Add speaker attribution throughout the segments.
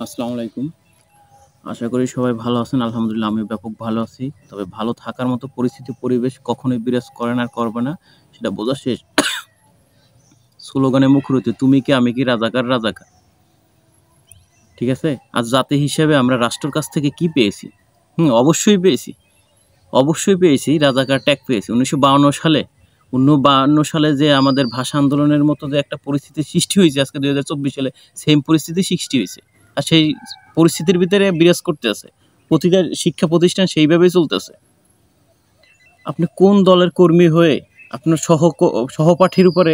Speaker 1: আসসালামু আলাইকুম। আশা করি সবাই ভালো আছেন। আলহামদুলিল্লাহ আমিও ব্যাপক ভালো আছি। তবে ভালো থাকার মতো পরিস্থিতি পরিবেশ কখনোই বিরাজ করে না আর করবে না। সেটা বোঝা শেষ স্লোগানে মুখরিত তুমি কি আমি কি রাজাকার রাজাকার। ঠিক আছে? আজ জাতি হিসেবে আমরা রাষ্ট্রের কাছ থেকে কি পেয়েছি? অবশ্যই পেয়েছি। অবশ্যই পেয়েছি রাজাকার ট্যাগ পেয়েছি। ১৯৫২ সালে ১৯৫২ সালে যে আমাদের ভাষা আন্দোলনের মতো যে একটা পরিস্থিতির সৃষ্টি হয়েছে আজকে ২০২৪ সালে সেম পরিস্থিতি সৃষ্টি হয়েছে। আর সেই পরিস্থিতির ভিতরে বিরাজ করতেছে। প্রতিটা শিক্ষা প্রতিষ্ঠান সেইভাবেই চলতেছে। আপনি কোন দলের কর্মী হয়ে আপনার সহপাঠীর উপরে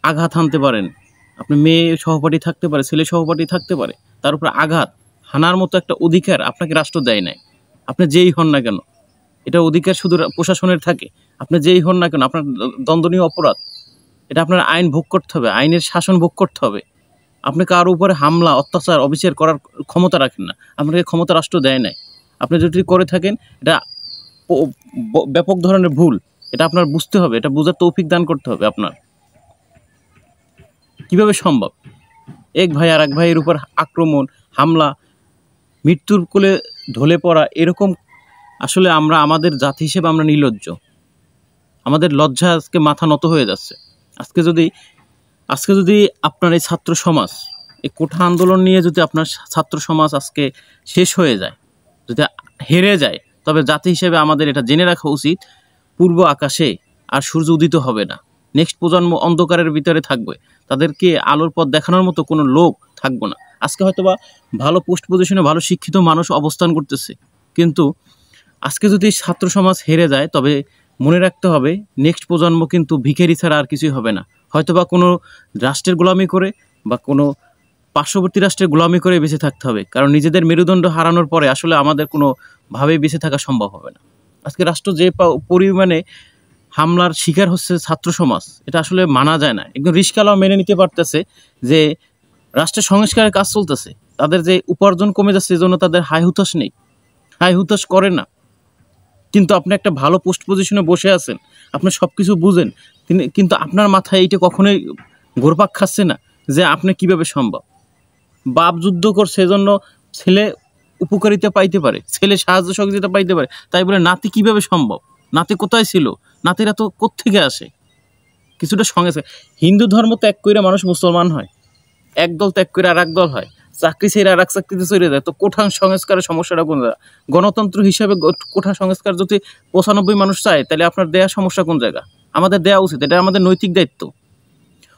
Speaker 1: আঘাত হানতে পারেন? আপনি মেয়ে সহপাঠী থাকতে পারে, ছেলে সহপাঠী থাকতে পারে। তার উপরে আঘাত হানার মতো একটা অধিকার আপনাকে রাষ্ট্র দেয় নাই। আপনি যেই হন না কেন। এটা অধিকার শুধু প্রশাসনের থাকে। আপনি যেই হন না কেন আপনার দণ্ডনীয় অপরাধ। এটা আপনার আইন ভোগ করতে হবে, আইনের শাসন ভোগ করতে হবে। আপনি কারো উপরে হামলা, অত্যাচার, অবিচার করার ক্ষমতা রাখেন না। আপনাকে ক্ষমতা রাষ্ট্র দেয় নাই। আপনি যদি করে থাকেন এটা ব্যাপক ধরনের ভুল। এটা আপনার বুঝতে হবে, এটা বোঝার তৌফিক দান করতে হবে আপনার। কিভাবে সম্ভব? এক ভাই আর এক ভাইয়ের উপর আক্রমণ, হামলা, মৃত্যুর কোলে ঢলে পড়া এরকম। আসলে আমরা আমাদের জাতি হিসেবে আমরা নির্লজ্জ। আমাদের লজ্জা আজকে মাথা নত হয়ে যাচ্ছে। আজকে যদি আপনার এই ছাত্র সমাজ এই কোঠা আন্দোলন নিয়ে যদি আপনার ছাত্র সমাজ আজকে শেষ হয়ে যায়, যদি হেরে যায়, তবে জাতি হিসেবে আমাদের এটা জেনে রাখা উচিত পূর্ব আকাশে আর সূর্য উদিত হবে না। নেক্সট প্রজন্ম অন্ধকারের ভিতরে থাকবে। তাদেরকে আলোর পথ দেখানোর মতো কোনো লোক থাকবে না। আজকে হয়তোবা ভালো পোস্ট পজিশনে ভালো শিক্ষিত মানুষ অবস্থান করতেছে, কিন্তু আজকে যদি ছাত্র সমাজ হেরে যায় তবে মনে রাখতে হবে নেক্সট প্রজন্ম কিন্তু ভিখারি ছাড়া আর কিছুই হবে না। হয়তোবা কোনো রাষ্ট্রের গোলামি করে বা কোনো পার্শ্ববর্তী রাষ্ট্রের গোলামি করে বেঁচে থাকতে হবে, কারণ নিজেদের মেরুদণ্ড হারানোর পরে আসলে আমাদের কোনোভাবেই বেঁচে থাকা সম্ভব হবে না। আজকে রাষ্ট্র যে পরিমাণে হামলার শিকার হচ্ছে ছাত্র সমাজ, এটা আসলে মানা যায় না। একদম রিস্কালাও মেনে নিতে পারতেছে যে রাষ্ট্রের সংস্কারের কাজ চলতেছে, তাদের যে উপার্জন কমে যাচ্ছে এজন্য তাদের হাই হুতাশ নেই, হাই হুতাশ করে না। কিন্তু আপনি একটা ভালো পোস্ট পজিশনে বসে আছেন, আপনি সব কিছু বুঝেন, কিন্তু আপনার মাথায় এইটা কখনোই ঘুরপাক খাচ্ছে না যে আপনি কিভাবে সম্ভব। বাপ যুদ্ধ করছে এজন্য ছেলে উপকারিতা পাইতে পারে, ছেলে সাহায্য সহযোগিতা পাইতে পারে, তাই বলে নাতি কিভাবে সম্ভব? নাতি কোথায় ছিল? নাতিরা তো কোত্থেকে আসে? কিছুটা সংস্কার। হিন্দু ধর্ম ত্যাগ করে মানুষ মুসলমান হয়, এক দল ত্যাগ করে আর এক দল হয়, চাকরি ছেড়ে আর এক চাকরিতে চলে যায়। তো কোঠা সংস্কারের সমস্যাটা কোন জায়গা? গণতন্ত্র হিসাবে কোঠা সংস্কার যদি ৯৫ মানুষ চায় তাহলে আপনার দেয়া সমস্যা কোন জায়গা? আমাদের দেয়া উচিত, এটা আমাদের নৈতিক দায়িত্ব,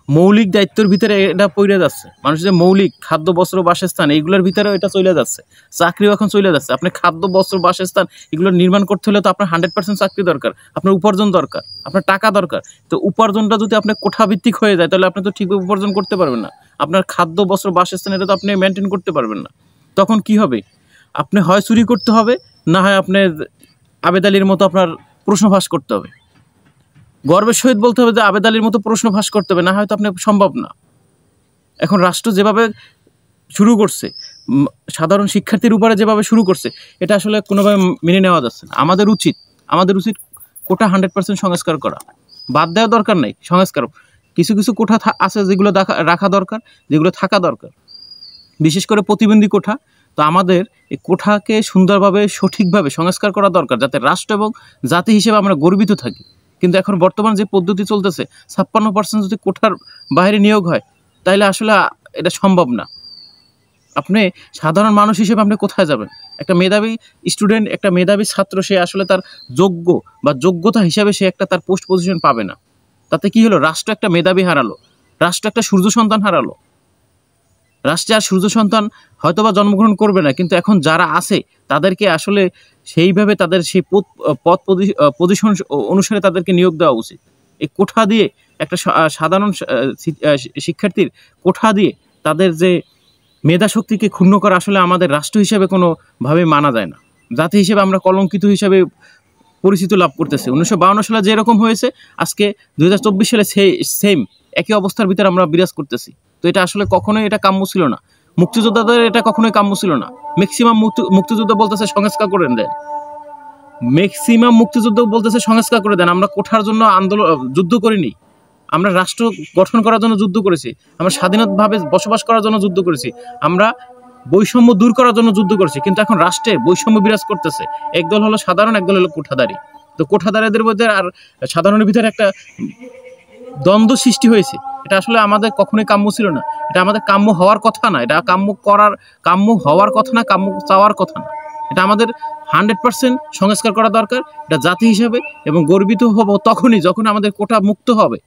Speaker 1: মৌলিক দায়িত্বের ভিতরে এটা পড়ে যাচ্ছে। মানুষের যে মৌলিক খাদ্য, বস্ত্র, বাসস্থান এইগুলোর ভিতরেও এটা চলে যাচ্ছে। চাকরিও এখন চলে যাচ্ছে। আপনি খাদ্য, বস্ত্র, বাসস্থান এগুলো নির্মাণ করতে হলে তো আপনার 100% চাকরি দরকার, আপনার উপার্জন দরকার, আপনার টাকা দরকার। তো উপার্জনটা যদি আপনার কোঠাভিত্তিক হয়ে যায় তাহলে আপনি তো ঠিকভাবে উপার্জন করতে পারবেন না। আপনার খাদ্য, বস্ত্র, বাসস্থান এটা তো আপনি মেনটেন করতে পারবেন না। তখন কি হবে? আপনি হয় চুরি করতে হবে, না হয় আপনার আবেদ আলীর মতো আপনার প্রশ্ন ফাঁস করতে হবে। গর্বের সহিত বলতে হবে যে আবেদ আলীর মতো প্রশ্ন ফাঁস করতে হবে, না হয়তো আপনি সম্ভব না। এখন রাষ্ট্র যেভাবে শুরু করছে, সাধারণ শিক্ষার্থীর উপরে যেভাবে শুরু করছে, এটা আসলে কোনোভাবে মেনে নেওয়া যাচ্ছে না। আমাদের উচিত কোটা 100% সংস্কার করা। বাদ দেওয়া দরকার নাই, সংস্কার। কিছু কিছু কোঠা আছে যেগুলো রাখা দরকার, যেগুলো থাকা দরকার, বিশেষ করে প্রতিবন্ধী কোঠা। তো আমাদের এই কোঠাকে সুন্দরভাবে সঠিকভাবে সংস্কার করা দরকার, যাতে রাষ্ট্র এবং জাতি হিসেবে আমরা গর্বিত থাকি। কিন্তু এখন বর্তমান যে পদ্ধতি চলতেছে 56% যদি কোঠার বাইরে নিয়োগ হয় তাহলে আসলে এটা সম্ভব না। আপনি সাধারণ মানুষ হিসেবে আপনি কোথায় যাবেন? একটা মেধাবী স্টুডেন্ট, একটা মেধাবী ছাত্র, সে আসলে তার যোগ্য বা যোগ্যতা হিসাবে সে একটা তার পোস্ট পজিশন পাবে না। তাতে কি হলো? রাষ্ট্র একটা মেধাবী হারালো, রাষ্ট্র একটা সূর্য সন্তান হারালো। রাষ্ট্রে আর সূর্য সন্তান হয়তোবা জন্মগ্রহণ করবে না, কিন্তু এখন যারা আছে তাদেরকে আসলে সেইভাবে তাদের সেই পদ পজিশন অনুসারে তাদেরকে নিয়োগ দেওয়া উচিত। এই কোঠা দিয়ে একটা সাধারণ শিক্ষার্থীর কোঠা দিয়ে তাদের যে মেধা শক্তিকে ক্ষুণ্ণ করা আসলে আমাদের রাষ্ট্র হিসেবে কোনোভাবে মানা যায় না। জাতি হিসেবে আমরা কলঙ্কিত হিসেবে পরিচিতি লাভ করতেছে। ১৯৫২ সালে যেরকম হয়েছে আজকে ২০২৪ সালে সেম একই অবস্থার ভিতরে আমরা বিরাজ করতেছি। তো এটা আসলে কখনোই এটা কাম্য ছিল না। মুক্তিযোদ্ধাদের এটা কখনোই কাম্য ছিল না। ম্যাক্সিমাম মুক্তিযোদ্ধা বলতেছে সংস্কার করে দেন, ম্যাক্সিমাম মুক্তিযুদ্ধ বলতেছে সংস্কার করে দেন। আমরা কোঠার জন্য যুদ্ধ করিনি, আমরা রাষ্ট্র গঠন করার জন্য যুদ্ধ করেছি, আমরা স্বাধীনভাবে বসবাস করার জন্য যুদ্ধ করেছি। আমরা বৈষম্য দূর করার জন্য যুদ্ধ করছে, কিন্তু এখন রাষ্ট্রে বৈষম্য বিরাজ করতেছে। একদল হলো সাধারণ, একদল হলো কোঠাদারি। তো কোঠাদারিদের মধ্যে আর সাধারণের ভিতরে একটা দ্বন্দ্ব সৃষ্টি হয়েছে। এটা আসলে আমাদের কখনোই কাম্য ছিল না, এটা আমাদের কাম্য হওয়ার কথা না, এটা কাম্য হওয়ার কথা না, কাম্য চাওয়ার কথা না। এটা আমাদের 100% সংস্কার করা দরকার, এটা জাতি হিসেবে। এবং গর্বিত হব তখনই যখন আমাদের কোটা মুক্ত হবে।